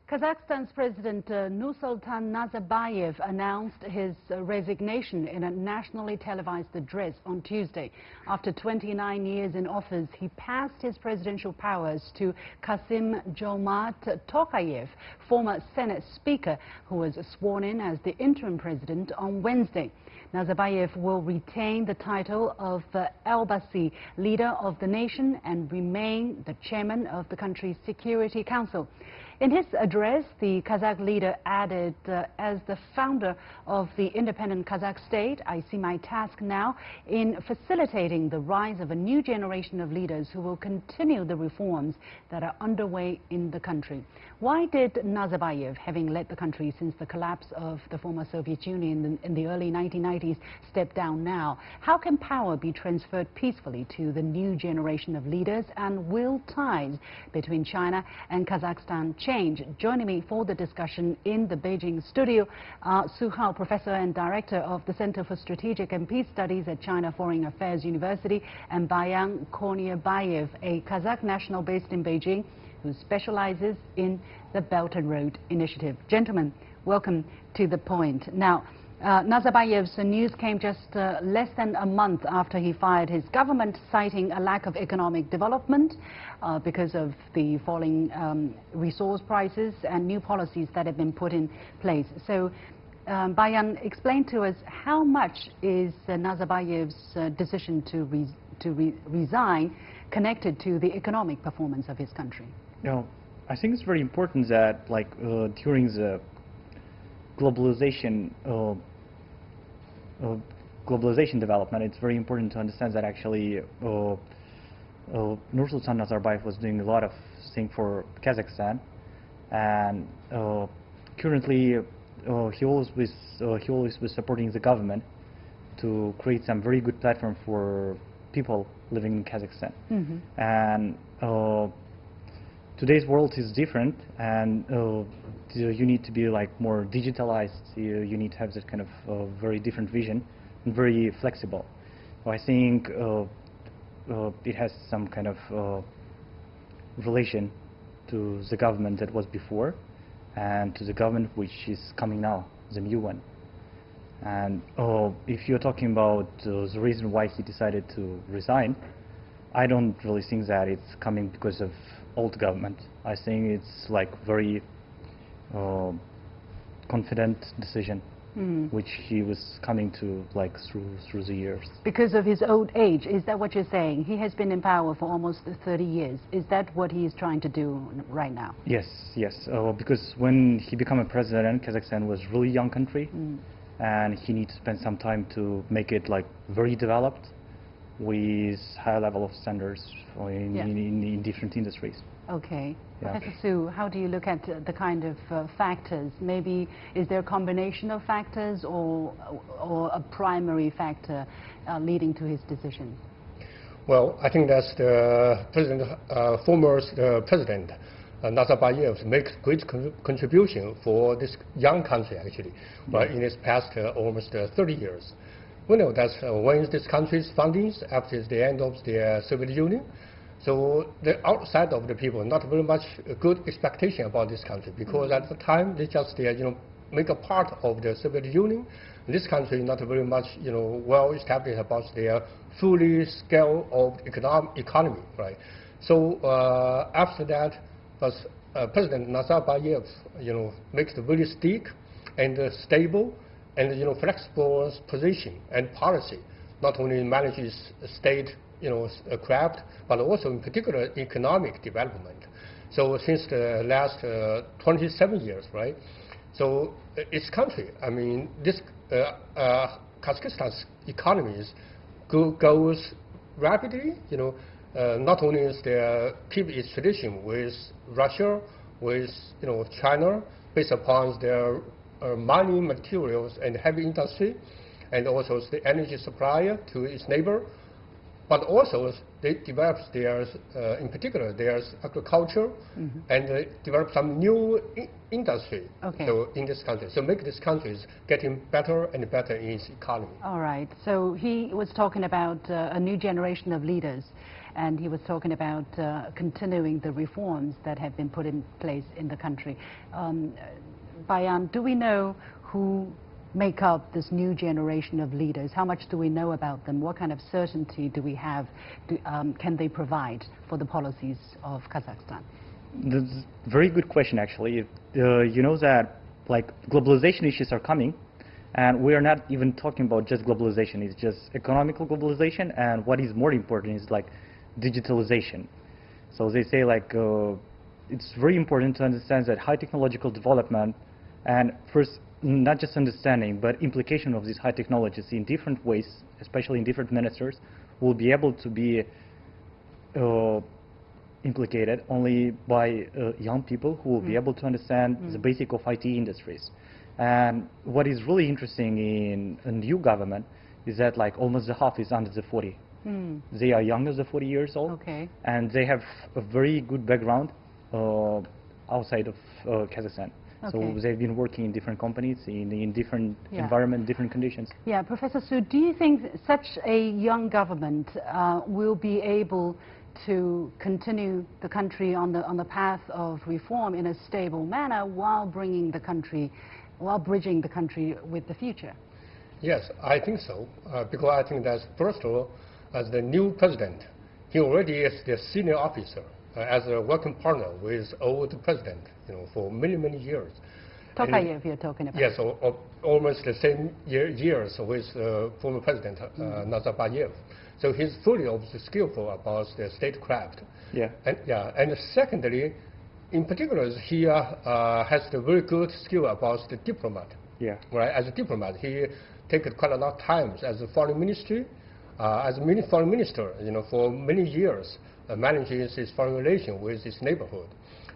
Kazakhstan's President Nursultan Nazarbayev announced his resignation in a nationally televised address on Tuesday. After 29 years in office, he passed his presidential powers to Kassym-Jomart Tokayev, former Senate Speaker, who was sworn in as the interim president on Wednesday. Nazarbayev will retain the title of Elbasi, leader of the nation, and remain the chairman of the country's Security Council. In his address, the Kazakh leader added, as the founder of the independent Kazakh state, I see my task now in facilitating the rise of a new generation of leaders who will continue the reforms that are underway in the country. Why did Nazarbayev, having led the country since the collapse of the former Soviet Union in the early 1990s, step down now? How can power be transferred peacefully to the new generation of leaders, and will ties between China and Kazakhstan change? Joining me for the discussion in the Beijing studio are Su Hao, Professor and Director of the Center for Strategic and Peace Studies at China Foreign Affairs University, and Bayan Konirbayev, a Kazakh national based in Beijing who specializes in the Belt and Road Initiative. Gentlemen, welcome to The Point. Now, Nazarbayev's news came just less than a month after he fired his government, citing a lack of economic development because of the falling resource prices and new policies that have been put in place. So, Bayan, explain to us how much is Nazarbayev's decision to resign connected to the economic performance of his country? You know, I think it's very important that, during the globalization development, it's very important to understand that actually Nursultan Nazarbayev was doing a lot of things for Kazakhstan, and currently he always was supporting the government to create some very good platform for people living in Kazakhstan. And today's world is different, and you need to be more digitalized. You need to have that kind of very different vision and very flexible. So I think it has some kind of relation to the government that was before and to the government which is coming now, the new one. And if you're talking about the reason why he decided to resign, I don't really think that it's coming because of old government. I think it's very confident decision, which he was coming to through the years. Because of his old age, is that what you're saying? He has been in power for almost 30 years. Is that what he is trying to do right now? Yes, yes. Because when he became a president, Kazakhstan was a really young country, and he needs to spend some time to make it very developed, with high level of standards in different industries. Okay. Yeah. Professor Su, how do you look at the kind of factors? Maybe is there a combination of factors or a primary factor leading to his decision? Well, I think that's the former president Nazarbayev makes great contribution for this young country actually, in its past almost 30 years. We know that when this country's founding after the end of the Soviet Union, so the outside of the people not very much good expectation about this country, because at the time they just make a part of the Soviet Union. This country not very much well established about their fully scale of economy, right? So after that, President Nazarbayev makes the very steady and stable and flexible position and policy, not only manages state craft, but also in particular economic development. So since the last 27 years, right? So its country, I mean, this Kazakhstan's economy goes rapidly. Not only is there keep its tradition with Russia, with China, based upon their mining materials and heavy industry, and also the energy supplier to its neighbor, but also they developed their, in particular, their agriculture, and develop some new industry so in this country. So make this country getting better and better in its economy. All right. So he was talking about a new generation of leaders, and he was talking about continuing the reforms that have been put in place in the country. Bayan, do we know who make up this new generation of leaders? How much do we know about them? What kind of certainty do we have? Can they provide for the policies of Kazakhstan? That's a very good question, actually. You know that like globalization issues are coming, and we are not even talking about just globalization. It's just economical globalization, and what is more important is like digitalization. So they say like it's very important to understand that high technological development, and first not just understanding, but implication of these high technologies in different ways, especially in different ministers, will be able to be implicated only by young people who will be able to understand the basic of IT industries. And what is really interesting in a new government is that like almost the half is under the 40. They are younger than 40 years old, and they have a very good background outside of Kazakhstan. So they've been working in different companies, in different environment, different conditions. Yeah, Professor Su, do you think such a young government will be able to continue the country on the path of reform in a stable manner while bringing the country, bridging the country with the future? Yes, I think so. Because I think that first of all, as the new president, he already is the senior officer. As a working partner with old president, for many, many years. Tokayev, you're talking about. Yes, almost the same years with former president Nazarbayev. So he's fully skillful about the statecraft. And secondly, in particular, he has the very good skill about the diplomat. Right, as a diplomat, he takes quite a lot of time as a foreign ministry, as a foreign minister, for many years. Managing his foreign relation with his neighborhood.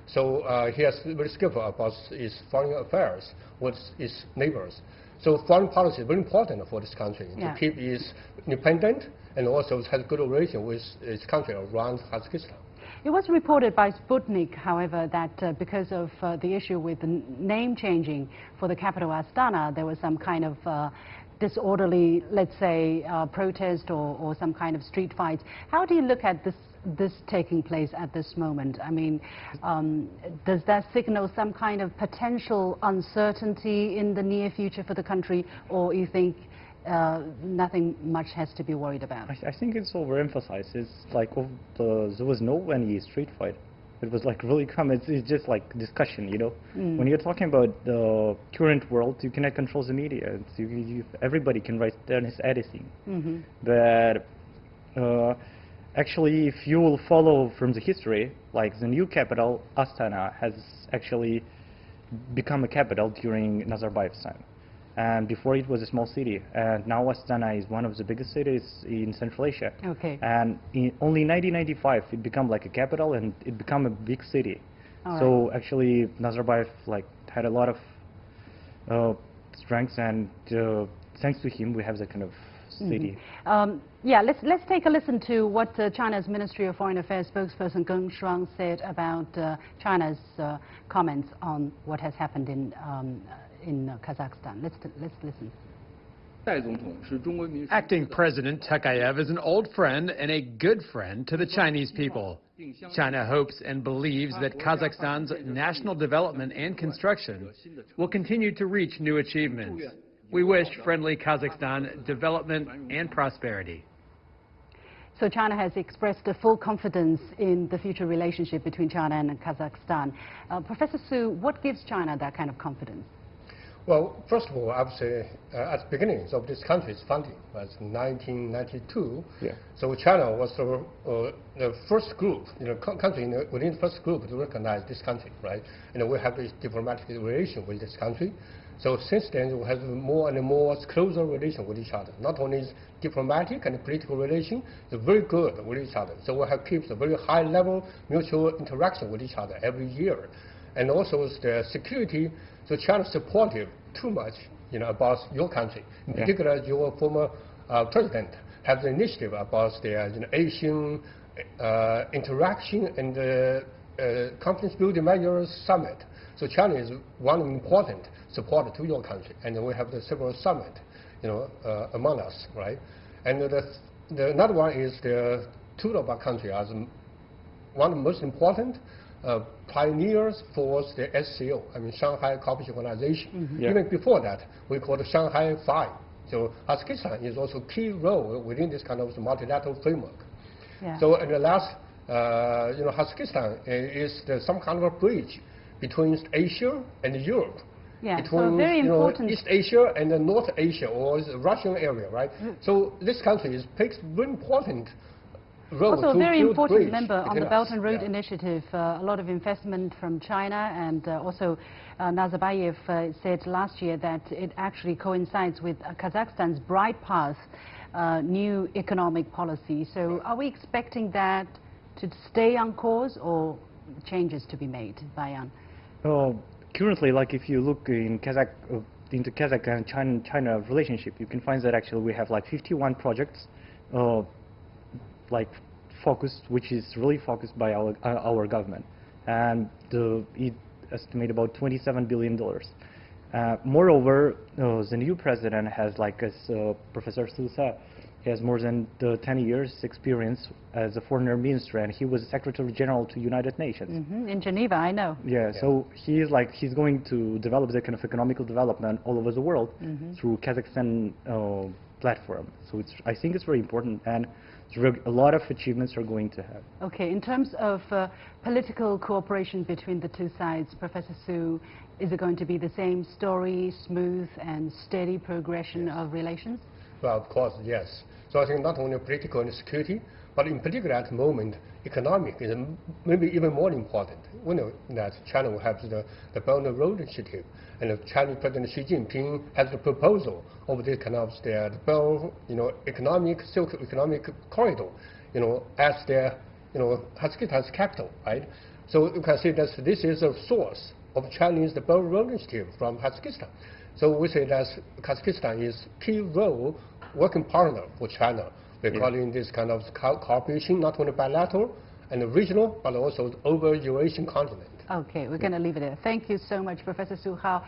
So he is very skillful about his foreign affairs with his neighbors. So foreign policy is very important for this country to keep it independent and also has good relation with its country around Kazakhstan. It was reported by Sputnik, however, that because of the issue with the name changing for the capital Astana, there was some kind of disorderly, let's say, protest or some kind of street fights. How do you look at this taking place at this moment? I mean, does that signal some kind of potential uncertainty in the near future for the country, or you think nothing much has to be worried about? I think it's overemphasized. It's like there was no any street fight. It was like really common. It's just like discussion, When you're talking about the current world, you cannot control the media. Everybody can write down his editing. But actually, if you will follow from the history, like the new capital, Astana, has actually become a capital during Nazarbayev's time. And before it was a small city. And now Astana is one of the biggest cities in Central Asia. And in only 1995, it became like a capital and it became a big city. So actually, Nazarbayev had a lot of strengths, and thanks to him, we have that kind of city. Yeah, let's take a listen to what China's Ministry of Foreign Affairs spokesperson Geng Shuang said about China's comments on what has happened in Kazakhstan. Let's listen. Acting President Tokayev is an old friend and a good friend to the Chinese people. China hopes and believes that Kazakhstan's national development and construction will continue to reach new achievements. We wish friendly Kazakhstan development and prosperity. So China has expressed a full confidence in the future relationship between China and Kazakhstan. Professor Su, what gives China that kind of confidence? Well, first of all, I would say at the beginning of this country's founding, was 1992. So China was the first group, country within the first group to recognize this country, right? We have a diplomatic relation with this country. So since then, we have more and more closer relation with each other. Not only diplomatic and political relation, it's very good with each other. So we have kept a very high level mutual interaction with each other every year. And also the security, so China is supportive too much, about your country. In particular, your former president, have the initiative about their Asian interaction and confidence building measures summit. So China is one important supporter to your country, and we have the several summit, among us, right? And another one is the two of our country as one of the most important pioneers for the SCO, Shanghai Cooperation Organization. Even before that, we call it Shanghai 5. So Kazakhstan is also a key role within this kind of multilateral framework. So in the last, Kazakhstan is some kind of a bridge between Asia and Europe. Between so very important. East Asia and North Asia, or the Russian area, right? So this country takes very important role. Also a very important member on the Belt us. and Road Initiative. A lot of investment from China, and also Nazarbayev said last year that it actually coincides with Kazakhstan's Bright Path new economic policy. So are we expecting that to stay on course or changes to be made, Bayan? Currently, like if you look in into Kazakh and China relationship, you can find that actually we have like 51 projects, like focused, which is really focused by our government, and it estimates about $27 billion. Moreover, the new president has, like as Professor Su said, he has more than 10 years experience as a foreign minister, and he was Secretary General to United Nations. In Geneva, I know. So he's going to develop the kind of economical development all over the world through Kazakhstan platform. So I think it's very important, and a lot of achievements are going to have. Okay, in terms of political cooperation between the two sides, Professor Su, is it going to be the same story, smooth and steady progression of relations? Well, of course, yes. So I think not only political and security, but in particular at the moment, economic is maybe even more important. We know that China will have the Belt and Road Initiative, and the Chinese President Xi Jinping has the proposal of this kind of the Belt, Silk Economic Corridor, as their, Kazakhstan's capital, right? So you can see that this is a source of Chinese Belt and Road Initiative from Kazakhstan. So we say that Kazakhstan is key role working partner for China. We're calling this kind of cooperation not only bilateral and regional, but also over Eurasian continent. Okay, we're going to leave it there. Thank you so much, Professor Su Hao,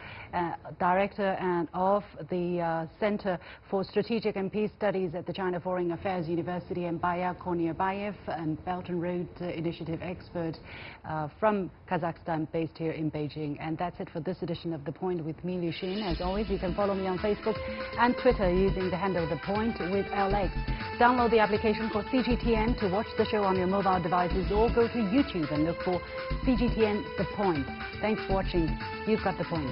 Director of the Center for Strategic and Peace Studies at the China Foreign Affairs University, and Bayan Konirbayev, and Belt and Road Initiative expert from Kazakhstan, based here in Beijing. And that's it for this edition of The Point with me, Liu Xin. As always, you can follow me on Facebook and Twitter using the handle The Point with LX. Download the application for CGTN to watch the show on your mobile devices, or go to YouTube and look for CGTN The Point. Thanks for watching. You've got the point.